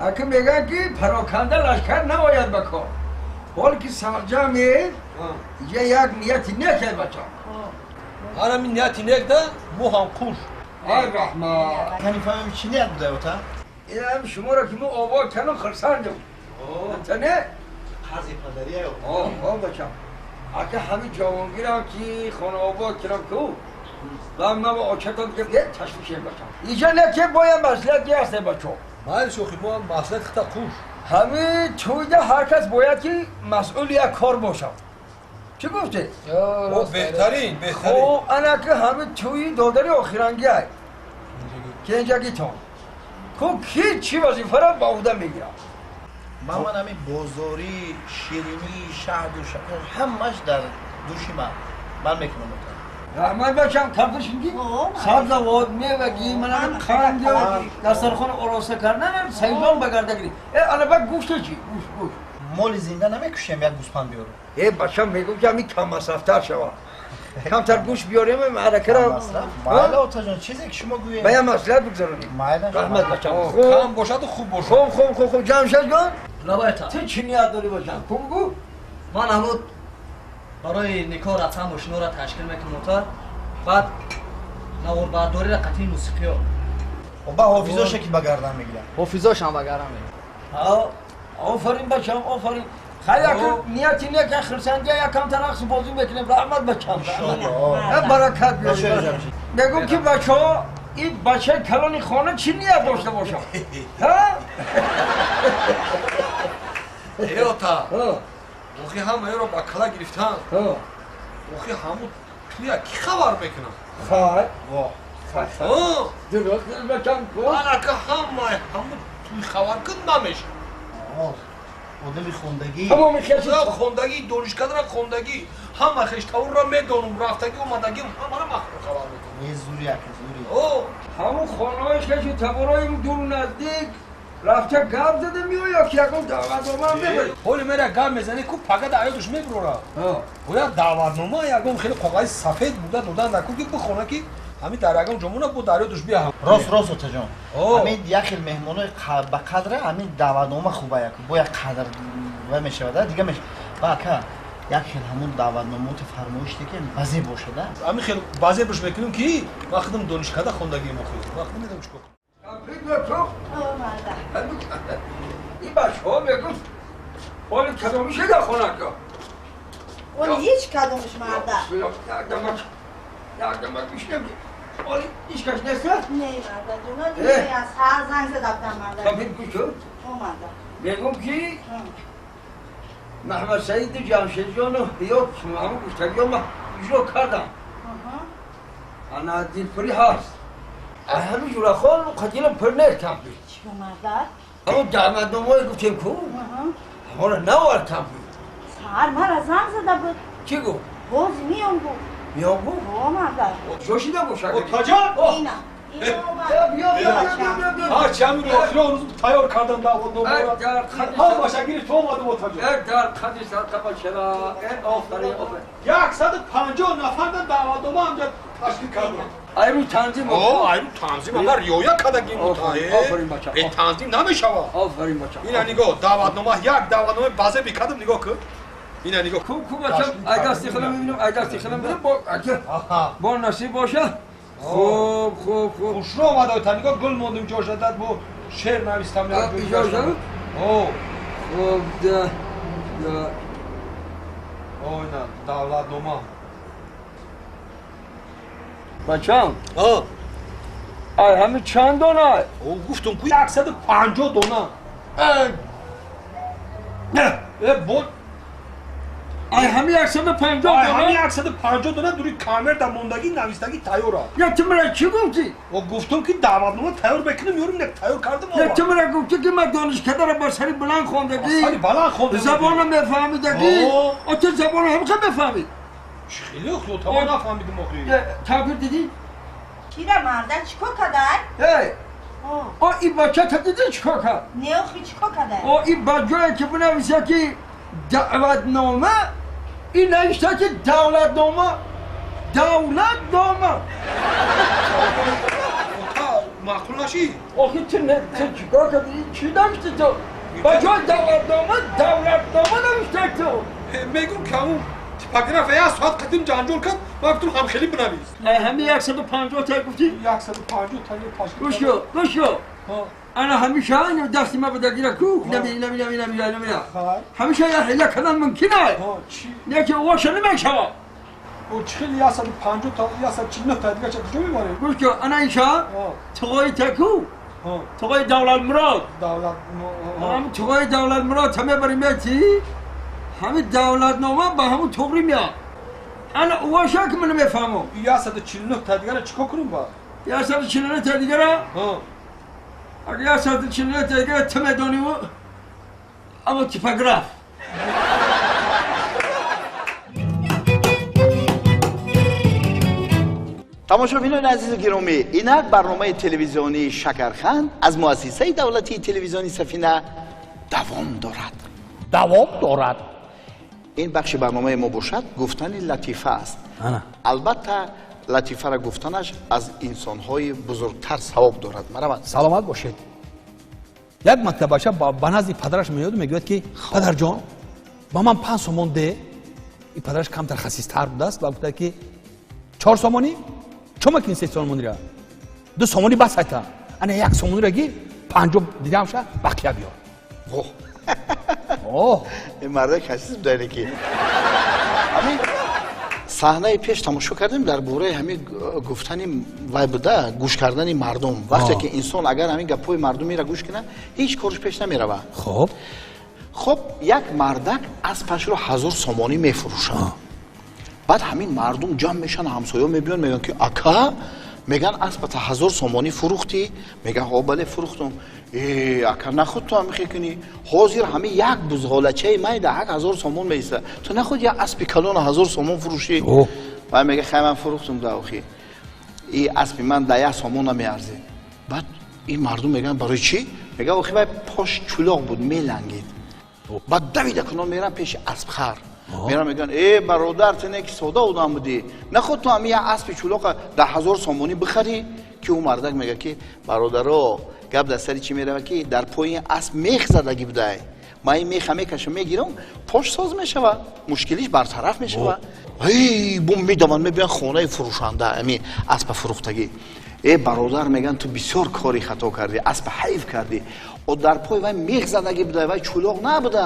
اگه میگن که پراکنده لشکر نباید بکن حال که سرجمه یه یک نیتی نکرد بچه آره من نیتی نکده مو هم خوش آی رحمت کنی فهمیم چی نیت بوده اوتا؟ این هم شما را که ما آباد کنم خرسندم تنه؟ خزی پدری های آه بچم اگه همین جوانگیر هم که خانه آباد کنم که و هم با آچتا دیگه تشویشه بچم اینجا نه که باید مسئلت هسته بچه مایل شوخی مو هم مسئله خطا خوش همین تویده هر کس باید که مسئول یک کار باشم چی گفته؟ بهترین خب انا که همین توی دادری آخرانگی های که اینجا گیتون که هیچی وظیفه را با عهده میگیرم من همین بازاری، شیرینی، شهد و شهر همش در دوشی من میکنم اوتا رحمت بچم کمترش میگی؟ سبز واد میوگی من خانگی دسترخون اراسته کردن سیزان بگرده گیری انا بعد گوشت چی؟ گوشت مال زنده نمیکشیم یک گوسپند بیارم بچم میگم که همین کم مصرفتر شود کمتر گوشت بیاریم معرکه را مایل اوتا جان چیزی که شما گویه باید مسئلت بگذارونیم مایل رحمت بچم کم باشد و خوب باشد خوب جمشد جان نبایتا تو چی نیت داری باشم؟ خوب بگو من همون برای نکار رفتم ماشینا را تشکیل میکنم اوتا بعد نوار برداری را قطعی موسیقی ها و با حافظا شکل بگردن میگیرم حافظاش هم بگرم میگم آفرین بچم آفرین خیلی اگر نیتی نیه که خرسندی ها یکم ترقص بازی بکنیم رحمت بچم برکت بیاریم بگم که بچه ها این بچه کلانی خانه چی نیت داشته باشم ایوتا اوخی همه رو با کلا گرفتن اوخی همون توی کی خبر میکنم خواهد درست بچم انا که همون توی خبر کن نمیشه آدمی خوندگی تمام کسی خوندگی دانشکده را خوندگی همه خشتاور را میدونم رفتگی اومدگی همه را خبر میکنم یه زوری یک زوری همون خانهایش که تبارای دور نزدیک رفته گب زده میو یا که یکم دعوتنامه هم ببری حالی میره گم میزنی که فقط عیادش میبروره باید دعوتنامه یکم خیلی کاغذ سفید بوده دادن نکن که بخونه که همین در یکم جمعونه بود در عیادش بیا هم راست اوتا جان همین یک خیل مهمونه به قدر همین دعوتنامه خوبه یک با یک قدر و میشوده دیگه میشه با که یک خیل همون دعوتنامه فرمایشتی که وزیر باشه ده همین خیلی وزیر بش بکنیم که وقتم دانشکده خوندگی مخوید وقت میدم چیکار این بچه ها میگفت حالی کدامیشه در خونه که اون هیچ کدومش مرده یک دمک میشنم حالی هیچ کش نیست؟ نه مرده جونا دیگه از هر زنگ زدم مرده خب این کشد؟ اومده میگم که محمد سعید جمشید جان و حیات شما همون گفتگی ها من اجرا کردم انا دلپری هست همین جورا خان قدیلم پر نیست کم بید چی به مرده؟ همون دعوتنامه های گفتیم که همون را نوار کم بید سهر مرا زنگ زده بود چی گفت؟ باز میام بود میام بود؟ او مرده جوشیده بود شکر تاجان اینم هرچی همین رو آخری روز تیار کردم دعوتنامه را در خدیش هم باشگیر تو آمده بود تاجان در خدیش سلطه چرا آفرین 150 نفر در دعوتنامه همجا تشکیل کردم ایرو تنظیم ایرو تنظیم اما ریایا کدگی آفرین بچه به تنظیم نمیشوه آفرین بچه اینا نگاه دعوتنامه یک دعوتنامه بازه بکردم نگاه کن اینا نگاه خوب بچه ای دستی خیلم ببینم ای دستی خیلم ببینم با نصیب باشه خوب خوش رو آمده تا نگاه گل موندیم جا شدد با شعر نویستم اجازه خوب ده اینا دعوتنامه بچم ای همه چند دانه او گفتم که 150 دانه بود ای همه 150 دانه همین 150 دانه دوری کامر در موندگی نویستگی تیاره یا تو مرا چی گفتی؟ و گفتم که دعوتنامه تیار بکنم یارو نه تیار کردم یا تو مرا گفتی که من دانشکده را با سری بلند خوندگی سری بلند خوندم زبانم بفهمیدگی تو زبانم هم که بفهمید خیلی خوب تو نفهمیدم آخی تعبیر دیدی؟ کی را مرده چیکار کرده؟ این بچه تا دیدی چیکار کرد؟ نه خی چیکار کرده؟ این بجایی که بنویسه که دعوتنامه این نوشته که دولتنامه معقول نشی آخه تو چیکار کردی؟ چی نوشتی تو؟ بجای دولتنامه نوشته تو. میگم که اون تیپاگراف یا ساعت قدیم جانجول کرد ما گفتم همخیلی بنویس همه 150 تا گفتی؟ 150 تا تشکیل گوش شو انا همیشه این دستی ما بده گیره کو نمی همیشه یه حیله کردن ممکنه چی؟ نه که واشه نمیشه او چخیل یا 150 تا یا 149 تا دیگه چه کجا میباره؟ گوش کن انا اینجا توقای تکو توقای دولت مراد هم توقای دولت مراد همه بریم بیتی همه دولت نامه به همون توقری میاد انا واشه که من نمیفهمم یا 149 تا دیگه چیکار کنیم با؟ یا 149 تا دیگه اگه یا 149 تا دیگه تمدانی و اما تیپاگراف تماشابینان عزیز گرامی، اینک برنامه تلویزیونی شکرخند از مؤسسه دولتی تلویزیونی سفینه دوام دارد. این بخش برنامه ما باشد گفتن لطیفه است. البته لطیفه را گفتنش از انسان‌های بزرگتر ثواب دارد. مرحبا. سلامت باشید. یک مرتبه باشه با نزد پدرش میاد میگه که پدر جان با من 5 سومون ده. این پدرش کمتر خسیستر بوده است و گفته که 4 سومونی چما که این 3 سومونی را 2 سومونی بس ایتا انا 1 سومونی را گیر 5 دیگه همشه بقیه بیار. این مرد خسیس بوده که همین صحنه پیش تماشا کردیم در باره همین گفتن وای بوده گوش کردن مردم وقتی که انسان اگر همین گپای مردمی را گوش کنه هیچ کارش پیش نمیره. خب یک مردک اسبش رو 1000 سومانی میفروشه. بعد همین مردم جمع میشن همسایه میبینن میگن که اکا میگن اسبت 1000 سومانی فروختی؟ میگه ها بله فروختم. اکا نخود تو هم میخی حاضر همه یک بزغالچه مای ده 1000 سومون میسه تو نخود یک اسب کلون 1000 سومون فروشی؟ و میگه خیلی من فروختم ده اخی این اسب من ده 1 سومون نمیارزه. بعد این مردم میگن برای چی؟ میگه اخی باید پاش چلاق بود میلنگید. بعد دویده کنون میرن پیش اسب خر میرن میگن ای برادر تنه که سودا اونم بودی نخود تو هم یه اسب چلاق 10,000 سومونی بخری که اون مردک میگه که برادرها گپ در سری چی میره که در پای اسب میخ زدگی بوده ما این میخ میکشم میگیرم پاش ساز میشه و مشکلیش برطرف میشه و ای بوم میدون میبین خونه فروشنده همین اسب فروختگی ای برادر میگن تو بسیار کاری خطا کردی اسب حیف کردی و در پای وای میخ زدگی بوده وای چلاق نبوده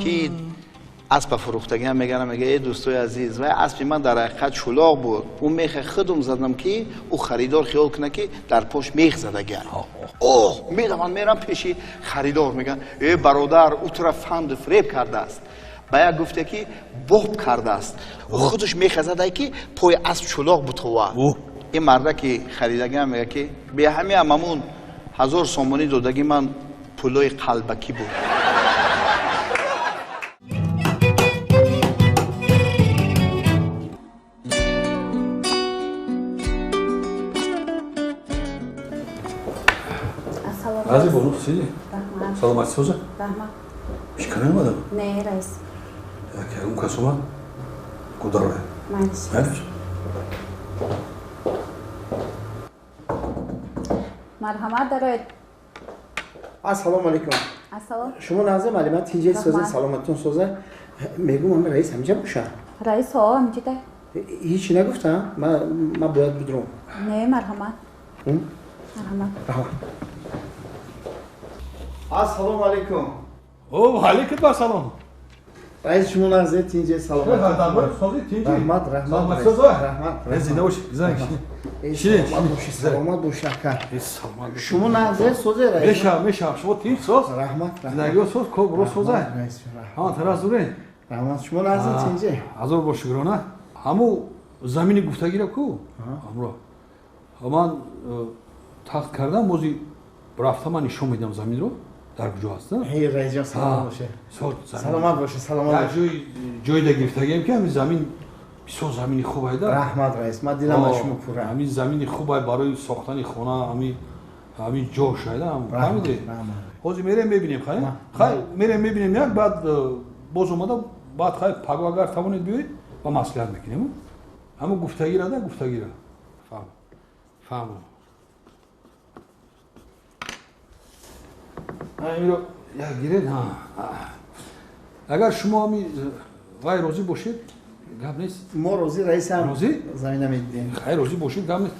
که اسب فروختگی هم میگن میگه ای دوستای عزیز و اسب من در حقیقت چلاق بود اون میخ خودم زدم که او خریدار خیال کنه که در پاش میخ زدگی میدونم میرم پیشی خریدار میگن ای برادر او طرف فند فریب کرده است باید گفته که بوب کرده است و خودش میخ زده که پای اسب چلاق بود و این مرده که خریدگی هم میگه که به همین هممون 1000 سومونی دادگی من پولای قلبکی بود. رازی بولو سیدی؟ سلامت سوزه؟ رحمت پیشکنه نمادم؟ نه رئیس که اون کس اومد؟ کداره؟ مالش مرحمت دارید السلام علیکم. السلام شما نازم علی من تیجه سوزه سلامتون سوزه میگم من رئیس همینجا باشه. رئیس ها همینجا ده هیچی نگفتم من باید بدرم. نه مرحمت مرحمت السلام علیکم. او علیکم با سلام. رئیس شما نازه تیجه سلامتون سوزه رحمت سلامت سوزه رحمت زنده باشی سلامت باشه شما نازه سوزه رئیس میشم شما تیج سوز رحمت زندگی سوز کبرو سوزه ها تراز دوره رحمت شما نازه تیجه ازور باشگرانه همو زمین گفتگی را کو امرو من تخت کردم موزی رفتم من نشون میدم زمین رو در کجا هستن هی رئیس جان سلام باشه سلامت باشه سلامت باشه جای ده گرفتگیم که همین زمین بسیار زمین خوبه ده رحمت رئیس من دیدم شما پوره همین زمین خوبه برای ساختن خونه همین جا شده هم فهمیدی حاضر میریم ببینیم خیلی میریم ببینیم یک بعد باز اومده بعد خیلی پگو اگر توانید بیایید و مصلحت میکنیم همون گفتگی را ده گفتگی را فهم اینو گیرید ها اگر شما می وای روزی باشید گپ نیست ما روزی رئیس هم روزی زمین میدیم خیر روزی باشید گپ نیست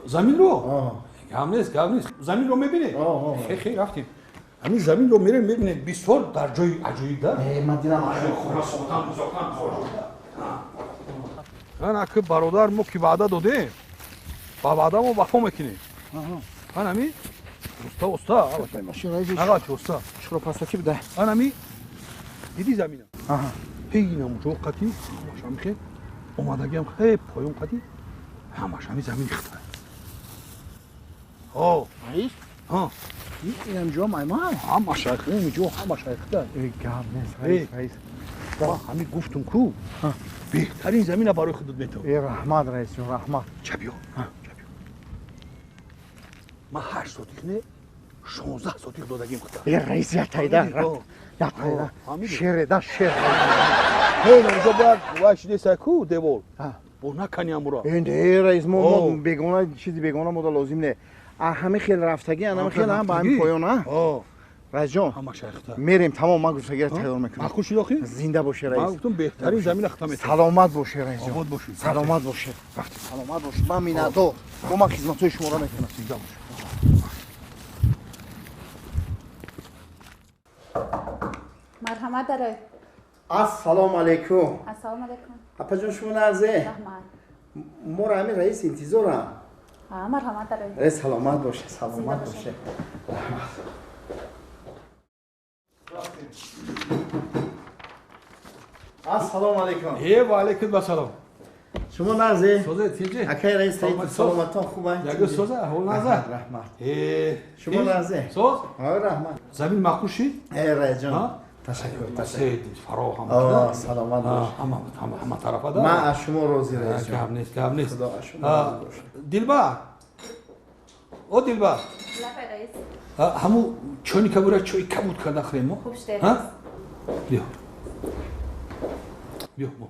زمین رو گپ نیست زمین رو میبینید خیلی رفتیم همین زمین رو میره میبینید بسیار در جای عجیب داره من دیدم انا که برادر ما که وعده دادیم با وعده ما وفا میکنیم انا می استا آقا چه استا شروع پاستا کی بده انا می دیدی زمینم پیگینم جو قطی همش میخه اومدگی هم خیلی پایون قطی همش همین زمین ریخته رئیس اینم جو ما همش ریخته میجو همش ریخته گام نیست رئیس با همین گفتم کو بهترین زمین برای خودت میتو رحمت رئیس جون رحمت چبیو ما 8 سوتیک نه 16 سوتیک دادگیم خدا رئیس یک تایده شیر ده شیر هی اونجا باید واشیده سکو دیوال او نکنی امورا این ده رئیس ما بیگونه چیزی بیگونه ما لازم نه همه خیلی رفتگی همه خیلی هم با هم پایان ها رئیس جان میریم تمام ما گفتگی تیار میکنم معقول شد آخه زنده باشه رئیس من گفتم بهترین زمین ختم میشه سلامت باشه رئیس جان آباد باشی سلامت باشه سلامت باشه من میندو ما خدمت شما را میکنم زنده باش مرحمت داره. السلام علیکم السلام علیکم. اپا جان شما نرزه رحمت. ما را همین رئیس انتظارم مرحمت داره. رئیس سلامت باشه سلامت باشه السلام علیکم و علیکم السلام شما نرزه سوزه تیجی اکی رئیس سلامتان خوبه یگه سوزه احوال نزه رحمت شما نرزه سوز رحمت زمین معقول شد رئیس جان تشکر فراهم سلامت باشه همه طرفه داره من از شما راضی رئیس جان گم نیست خدا از شما راضی باشه دلبر او دلبر رئیس. همو چونی کبوره چوی کبود کرده خریم ما خوب شده. بیا بیا ما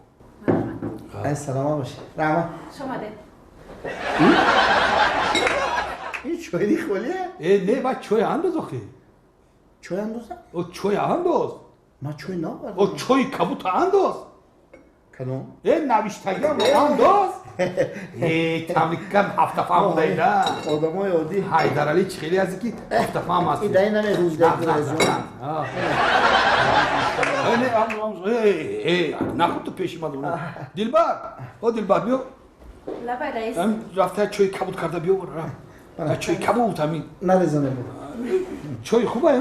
رئیس سلامت باشه رحمت شما ده. این چوی دی خولیه؟ نه باید چوی انداز آخه چوی اندازم؟ او چوی انداز من چوی نبردم او چوی کبوت انداز کدوم؟ نوشتگی هم انداز تملیکم هفته فهم بوده ایده آدم های عادی حیدر علی خیلی از اینکه هفته فهم هستی این دایی نمی روز دایی رئیس جان نخود تو پیشی مدونه دلبر او دلبر بیا لبه رئیس. رفته چوی کبوت کرده بیا برم چوی کبوت همین نریزانه بود چوی خوبه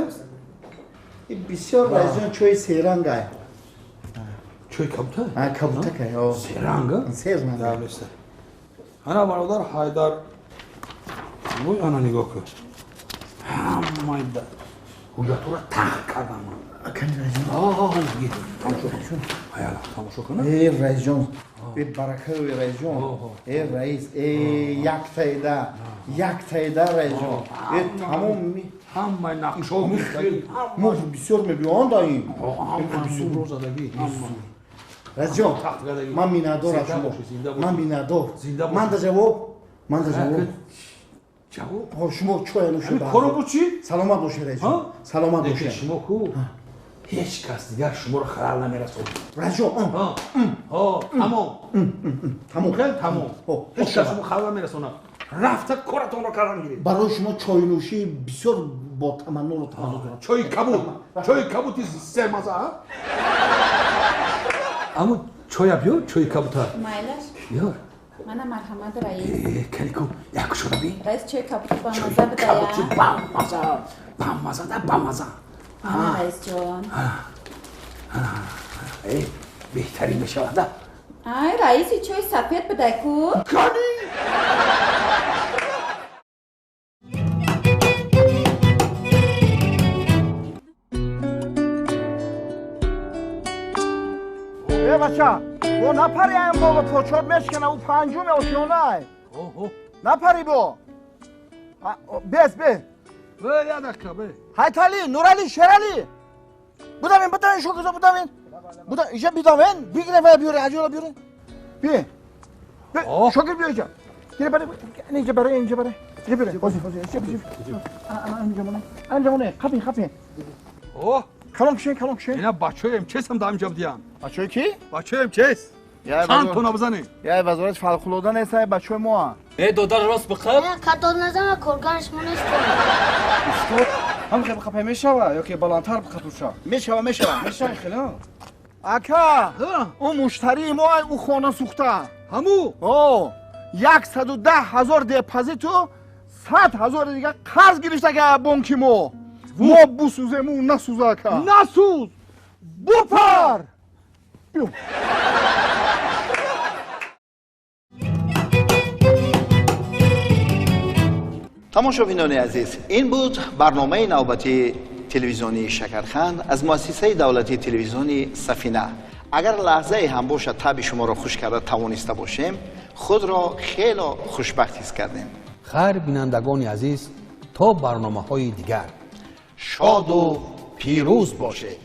این بسیار رئیس جان چوی سیرنگه چوی کبوته؟ کبوته که سیرنگه؟ سیرنگه دارسته انا برادر حیدر موی انا نگاه کن همه ایده حجتو را تخت کردم من کنی رئیس جان نگید تماشا کن حیالا تماشا کنم ای رئیس جان به برکه وی رئیس جان ای رئیس یک تایده رئیس جان ای تمام می همه نقشه ها میخوایی ما بسیار میبیان داییم همه بسیار روز دادگی رئیس جان من میندار از شما من میندار من در جواب جواب شما چوی نوشه کارو بود چی؟ سلامت باشه رئیس جان سلامت باشه شما کو هیچ کس دیگر شما رو خلال نمیرسون رئیس جان تمام خیلی تمام هیچ کس شما خلال نمیرسونه رفته کارتون رو کردن گیرید برای شما چای نوشی بسیار با تمنا رو تمنا دارم چای کبوتی سه مزه ها اما چای بیار چای کبوتر مایلش. بیار منم مرحمت رئیس. کلیکو یک شده بی رئیس چه کبوت با مزه بده یا؟ بامزه ده بامزه رئیس جان. بهترین میشه ده ای رئیسی چای سفید بده کو؟ کنی بچه با نپری این موقع پوچات میشکنه او پنجم آسیانه نپری با بیس به یه دقیقه به حیطالی نورالی شرالی بودمین شو کزا بودمین اینجا بیدامین بگیره و بیاره عجولا بیاره بیا شکر بیا اینجا گیره برای اینجا برای بره بازی انجامونه خپین اوه کلام کشین اینا بچه‌ام چسم دام جاب دیان بچه کی؟ بچه‌ام چس چند تا نبزنی یا وزارت فوق‌العاده نیست بچه ما ای دودار راست بخیر کاتون نزن کورگانش مونست هم خیلی خپه میشوه یا که بالانتر بخطوشه میشه خیلی اکا اون مشتری ما او خانه سوخته همو او 110,000 دپازیت و 100,000 دیگه قرض گرفته که بانکی ما بسوزیم او نسوزه اکا نسوز بپر بیو تماشابینان عزیز این بود برنامه نوبتی تلویزیونی شکرخند از مؤسسه دولتی تلویزیونی سفینه. اگر لحظه هم باشد تب شما را خوش کرده توانسته باشیم خود را خیلی خوشبخت حس کردیم. خیر بینندگان عزیز تا برنامه‌های دیگر شاد و پیروز باشید.